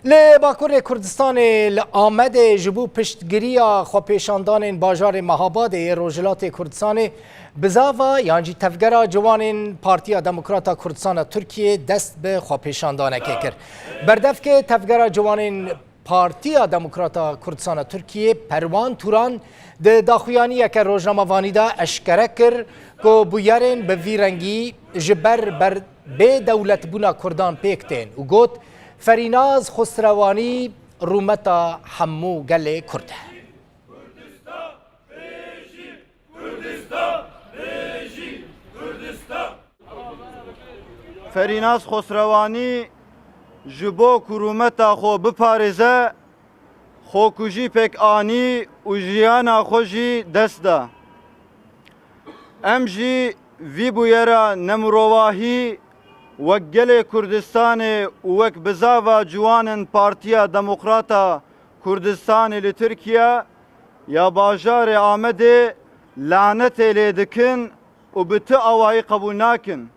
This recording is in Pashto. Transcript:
لی باکور کردستان آمد جبو پشتگیری خواپیشاندان باجار مهاباد روجلات کردستان بزاوا یعنی تفگر جوان پارتی دموکراتا کردستان ترکیه دست به خواپیشاندان که کرد. بردف که تفگر جوان پارتی دموکراتا کردستان ترکیه پروان توران د داخویانی که روزنامه وانی دا اشکره کرد که بویرین به ویرنگی جبر بر به دولت بونا کردان پیکتین و گوت فریناز خسروانی رومتا همو گل کرده. فریناز خسروانی جبو کرومتا خو بپارزه خو کجی پک آنی و جیانا خوشی دست ده. ام جی وی بویرا نمرواهی وگل کردستان وک بزاوا جوان پارتیا دموکراتا کردستان لترکیه یا باجار آمده لعنت لیدکن و بت آوائی قبول ناکن.